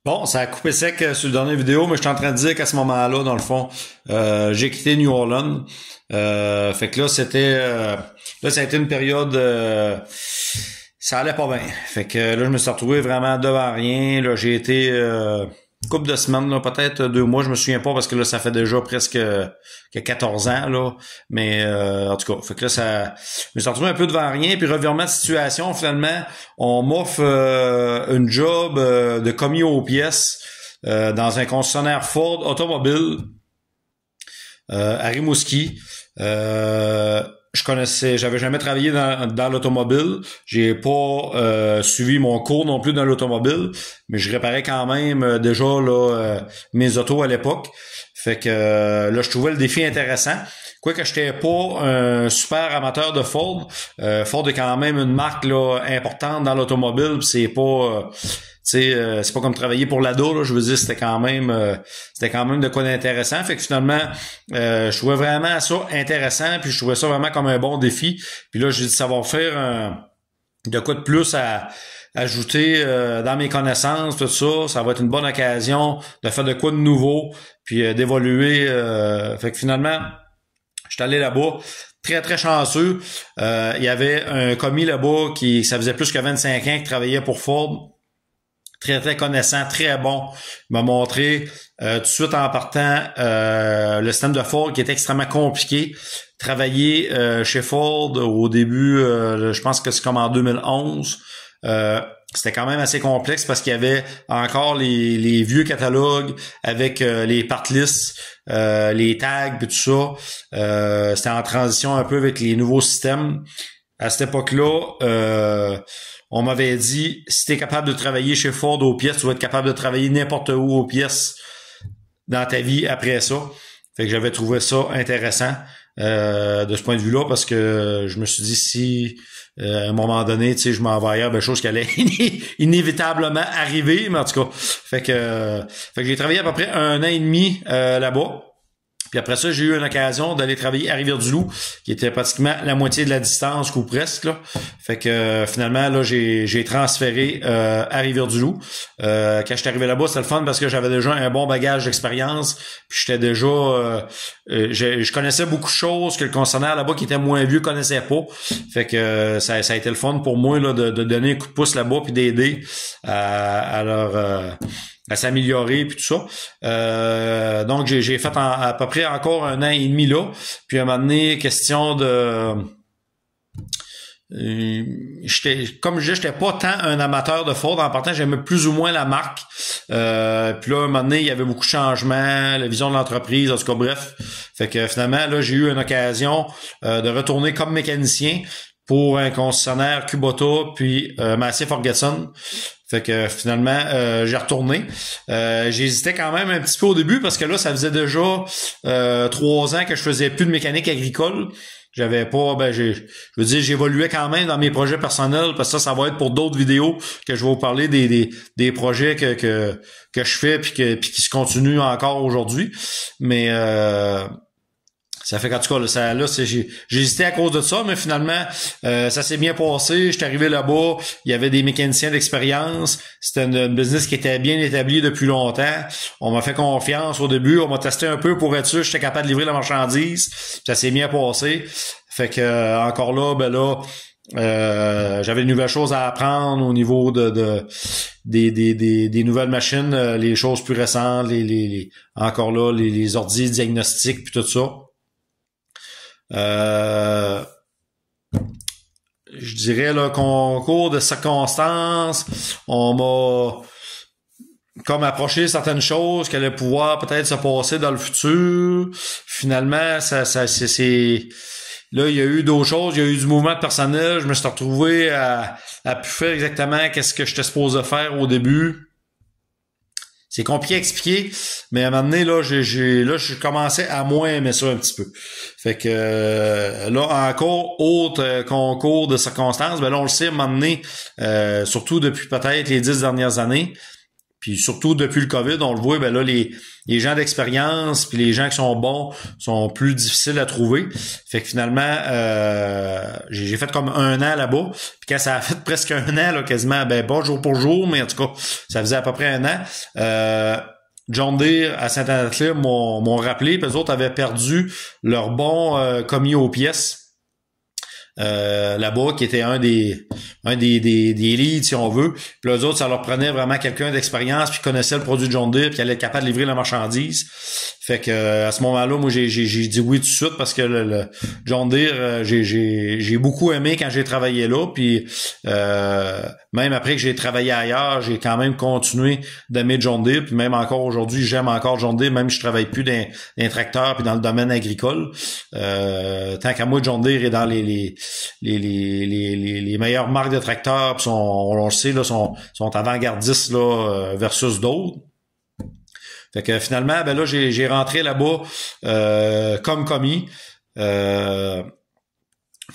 Bon, ça a coupé sec sur le dernier vidéo, mais je suis en train de dire qu'à ce moment-là, dans le fond, j'ai quitté New Orleans. Fait que là, là, ça a été une période ça allait pas bien. Fait que là, je me suis retrouvé vraiment devant rien. Là, j'ai été couple de semaines, là, peut-être 2 mois, je me souviens pas parce que là, ça fait déjà presque que 14 ans, là. Mais en tout cas, fait que là, je me suis retrouvé un peu devant rien, puis revirement de situation, finalement, on m'offre une job de commis aux pièces dans un concessionnaire Ford automobile à Rimouski. J'avais jamais travaillé dans l'automobile. J'ai pas suivi mon cours non plus dans l'automobile, mais je réparais quand même déjà là mes autos à l'époque. Fait que là, je trouvais le défi intéressant. Quoique j'étais pas un super amateur de Ford. Ford est quand même une marque là importante dans l'automobile, pis c'est pas c'est pas comme travailler pour l'ado, là. Je veux dire, c'était quand même de quoi d'intéressant. Fait que finalement, je trouvais vraiment ça intéressant, puis je trouvais ça vraiment comme un bon défi. Puis là, j'ai dit ça va faire de quoi de plus à ajouter dans mes connaissances, tout ça. Ça va être une bonne occasion de faire de quoi de nouveau, puis d'évoluer. Fait que finalement, je suis allé là-bas. Très, très chanceux. Il y avait un commis là-bas ça faisait plus que 25 ans qu'il travaillait pour Ford. Très, très connaissant, très bon. Il m'a montré tout de suite en partant le système de Ford qui était extrêmement compliqué. Travailler chez Ford au début, je pense que c'est comme en 2011. C'était quand même assez complexe parce qu'il y avait encore les vieux catalogues avec les part lists, les tags et tout ça. C'était en transition un peu avec les nouveaux systèmes. À cette époque-là, on m'avait dit, si t'es capable de travailler chez Ford aux pièces, tu vas être capable de travailler n'importe où aux pièces dans ta vie après ça. Fait que j'avais trouvé ça intéressant de ce point de vue-là parce que je me suis dit si à un moment donné, tu sais, je m'en vais ailleurs, chose qui allait inévitablement arriver, mais en tout cas, fait que j'ai travaillé à peu près 1 an et demi là-bas. Puis après ça, j'ai eu une occasion d'aller travailler à Rivière-du-Loup, qui était pratiquement la moitié de la distance ou presque, là. Fait que finalement, là, j'ai transféré à Rivière-du-Loup. Quand je suis arrivé là-bas, c'était le fun parce que j'avais déjà un bon bagage d'expérience. Puis j'étais déjà je connaissais beaucoup de choses que le concessionnaire là-bas qui était moins vieux connaissait pas. Fait que ça a été le fun pour moi là, de donner un coup de pouce là-bas puis d'aider à leur à s'améliorer puis tout ça. Donc j'ai fait à peu près encore 1 an et demi là. Puis à un moment donné, question de comme je disais, j'étais pas tant un amateur de Ford. En partant, j'aimais plus ou moins la marque. Puis là, à un moment donné, il y avait beaucoup de changements, la vision de l'entreprise, en tout cas, bref. Fait que finalement, là, j'ai eu une occasion de retourner comme mécanicien pour un concessionnaire Kubota puis Massey Ferguson. Fait que finalement, j'ai retourné. J'hésitais quand même un petit peu au début parce que là, ça faisait déjà 3 ans que je faisais plus de mécanique agricole. J'avais pas, je veux dire, j'évoluais quand même dans mes projets personnels parce que ça va être pour d'autres vidéos que je vais vous parler des projets que je fais puis qui se continuent encore aujourd'hui. Mais ça fait qu'en tout cas, j'ai hésité à cause de ça, mais finalement, ça s'est bien passé. J'étais arrivé là-bas, il y avait des mécaniciens d'expérience. C'était une business qui était bien établie depuis longtemps. On m'a fait confiance au début, on m'a testé un peu pour être sûr que j'étais capable de livrer la marchandise. Ça s'est bien passé. Fait que encore là, j'avais de nouvelles choses à apprendre au niveau des nouvelles machines, les choses plus récentes, encore là, les ordi diagnostiques puis tout ça. Je dirais le concours de circonstances, on m'a comme approché certaines choses qui allaient pouvoir peut-être se passer dans le futur. Finalement, c'est là, il y a eu d'autres choses, il y a eu du mouvement de personnel, je me suis retrouvé à plus faire exactement qu'est-ce que j'étais supposé faire au début. C'est compliqué à expliquer, mais à un moment donné, là, je commençais à moins aimer ça un petit peu. Fait que là, encore, autre concours de circonstances, là, on le sait, à un moment donné, surtout depuis peut-être les 10 dernières années, Puis surtout depuis le COVID, on le voit, ben là, les gens d'expérience puis les gens qui sont bons sont plus difficiles à trouver. Fait que finalement, j'ai fait comme 1 an là-bas. Puis quand ça a fait presque 1 an, là, quasiment, ben pas jour pour jour, mais en tout cas, ça faisait à peu près 1 an. John Deere à Saint-Anne-de-Clair m'ont rappelé, puis les autres avaient perdu leur bon commis aux pièces. Là-bas, qui était un des leads, si on veut. Puis les autres, ça leur prenait vraiment quelqu'un d'expérience, puis connaissait le produit de John Deere, puis allait être capable de livrer la marchandise. Fait que à ce moment-là, moi, j'ai dit oui tout de suite parce que le John Deere, j'ai beaucoup aimé quand j'ai travaillé là. Puis même après que j'ai travaillé ailleurs, j'ai quand même continué d'aimer John Deere. Puis même encore aujourd'hui, j'aime encore John Deere, même si je travaille plus dans les tracteurs puis dans le domaine agricole. Tant qu'à moi, John Deere est dans les meilleures marques de tracteurs, puis on le sait, là, sont avant-gardistes là, versus d'autres. Fait que finalement, ben là, j'ai rentré là-bas comme commis. Fait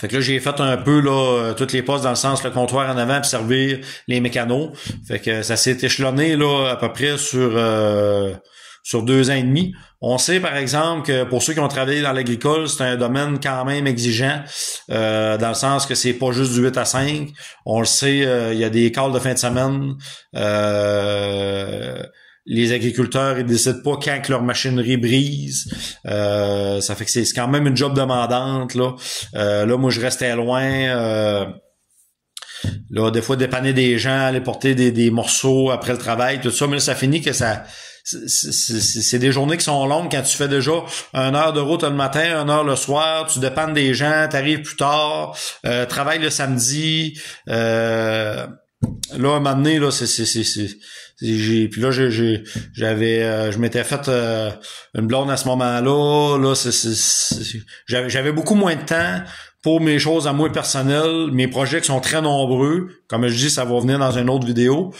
que là, j'ai fait un peu là toutes les postes dans le sens le comptoir en avant puis servir les mécanos. Fait que ça s'est échelonné là à peu près sur 2 ans et demi. On sait, par exemple, que pour ceux qui ont travaillé dans l'agricole, c'est un domaine quand même exigeant, dans le sens que c'est pas juste du 8 à 5. On le sait, il y a des calls de fin de semaine. Les agriculteurs, ils décident pas quand que leur machinerie brise. Ça fait que c'est quand même une job demandante, là. Là, moi, je restais loin. Là, des fois, dépanner des gens, aller porter des morceaux après le travail, tout ça. Mais là, ça finit que ça... C'est des journées qui sont longues quand tu fais déjà 1 heure de route le matin, 1 heure le soir, tu dépannes des gens, t'arrives plus tard, travailles le samedi. Là, un moment donné, là, puis là, je m'étais fait une blonde à ce moment-là. Là, j'avais beaucoup moins de temps pour mes choses à moi personnelles. Mes projets qui sont très nombreux. Comme je dis, ça va venir dans une autre vidéo.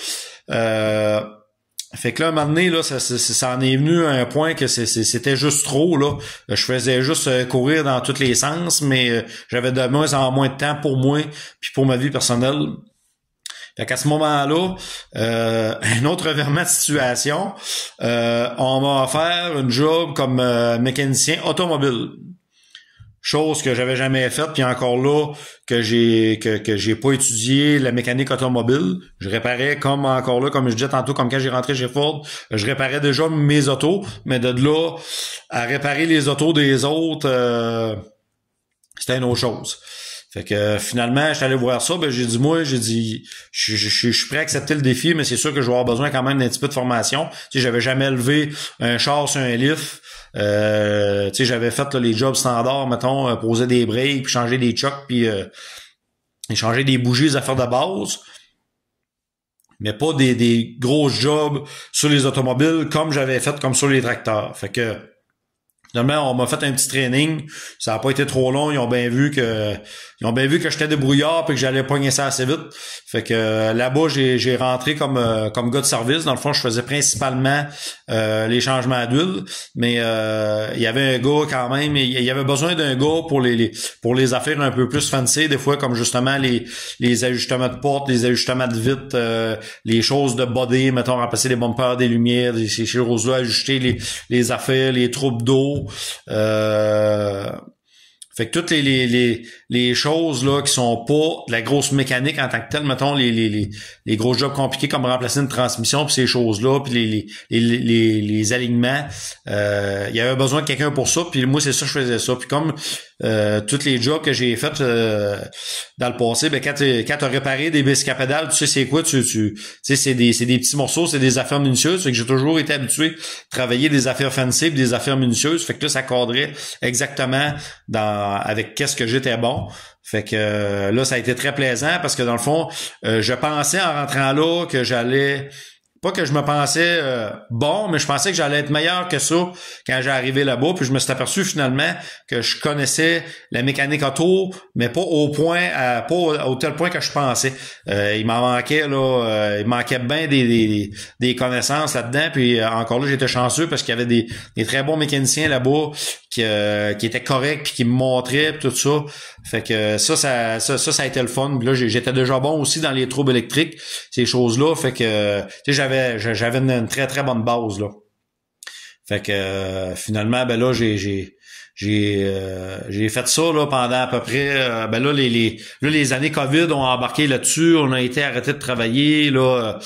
Fait que là, un moment donné, là, ça en est venu à un point que c'était juste trop, là. Je faisais juste courir dans tous les sens, mais j'avais de moins en moins de temps pour moi puis pour ma vie personnelle. Fait qu'à ce moment-là, un autre revirement de situation, on m'a offert une job comme mécanicien automobile. Chose que j'avais jamais faite, puis encore là, que j'ai pas étudié la mécanique automobile. Je réparais comme je disais tantôt, comme quand j'ai rentré chez Ford, je réparais déjà mes autos, mais de là à réparer les autos des autres, c'était une autre chose. Fait que finalement, je suis allé voir ça, ben j'ai dit je suis prêt à accepter le défi, mais c'est sûr que je vais avoir besoin quand même d'un petit peu de formation. Tu sais, j'avais jamais levé un char sur un lift. Tu sais, j'avais fait là, les jobs standards, mettons, poser des breaks, puis changer des chocs, puis changer des bougies, des affaires de base. Mais pas des gros jobs sur les automobiles comme j'avais fait comme sur les tracteurs. Fait que finalement, on m'a fait un petit training. Ça a pas été trop long. Ils ont bien vu que j'étais débrouillard et que j'allais pogner ça assez vite. Fait que là-bas, j'ai rentré comme gars de service. Dans le fond, je faisais principalement les changements d'huile. Mais il y avait un gars quand même. Il y avait besoin d'un gars pour les affaires un peu plus fancy. Des fois, comme justement les ajustements de porte, les ajustements de vitre, les choses de body, mettons, remplacer les bumpers, des lumières, ces choses-là, ajuster les affaires, les troupes d'eau. Fait que toutes les choses là qui sont pas de la grosse mécanique en tant que telle, mettons les gros jobs compliqués comme remplacer une transmission puis ces choses-là puis les alignements, il y avait besoin de quelqu'un pour ça, puis moi c'est ça je faisais ça. Puis comme tous les jobs que j'ai fait dans le passé, ben quand t'as réparé des biscuits à pédales, tu sais c'est quoi, tu sais c'est des petits morceaux, c'est des affaires minutieuses. Fait que j'ai toujours été habitué à travailler des affaires fancy et des affaires minutieuses. Fait que là ça cadrait exactement avec qu'est-ce que j'étais bon. Fait que là ça a été très plaisant parce que dans le fond, je pensais en rentrant là que j'allais pas que je me pensais bon, mais je pensais que j'allais être meilleur que ça quand j'ai arrivé là-bas. Puis je me suis aperçu finalement que je connaissais la mécanique auto, mais pas au tel point que je pensais. Il m'en manquait là, il manquait bien des connaissances là-dedans. Puis encore là, j'étais chanceux parce qu'il y avait des très bons mécaniciens là-bas qui étaient corrects puis qui me montraient puis tout ça. Fait que ça a été le fun. Puis là, j'étais déjà bon aussi dans les troubles électriques, ces choses-là. Fait que tu sais, j'avais une très très bonne base là. Fait que finalement ben là j'ai fait ça là pendant à peu près ben là les années Covid ont embarqué là-dessus, on a été arrêté de travailler là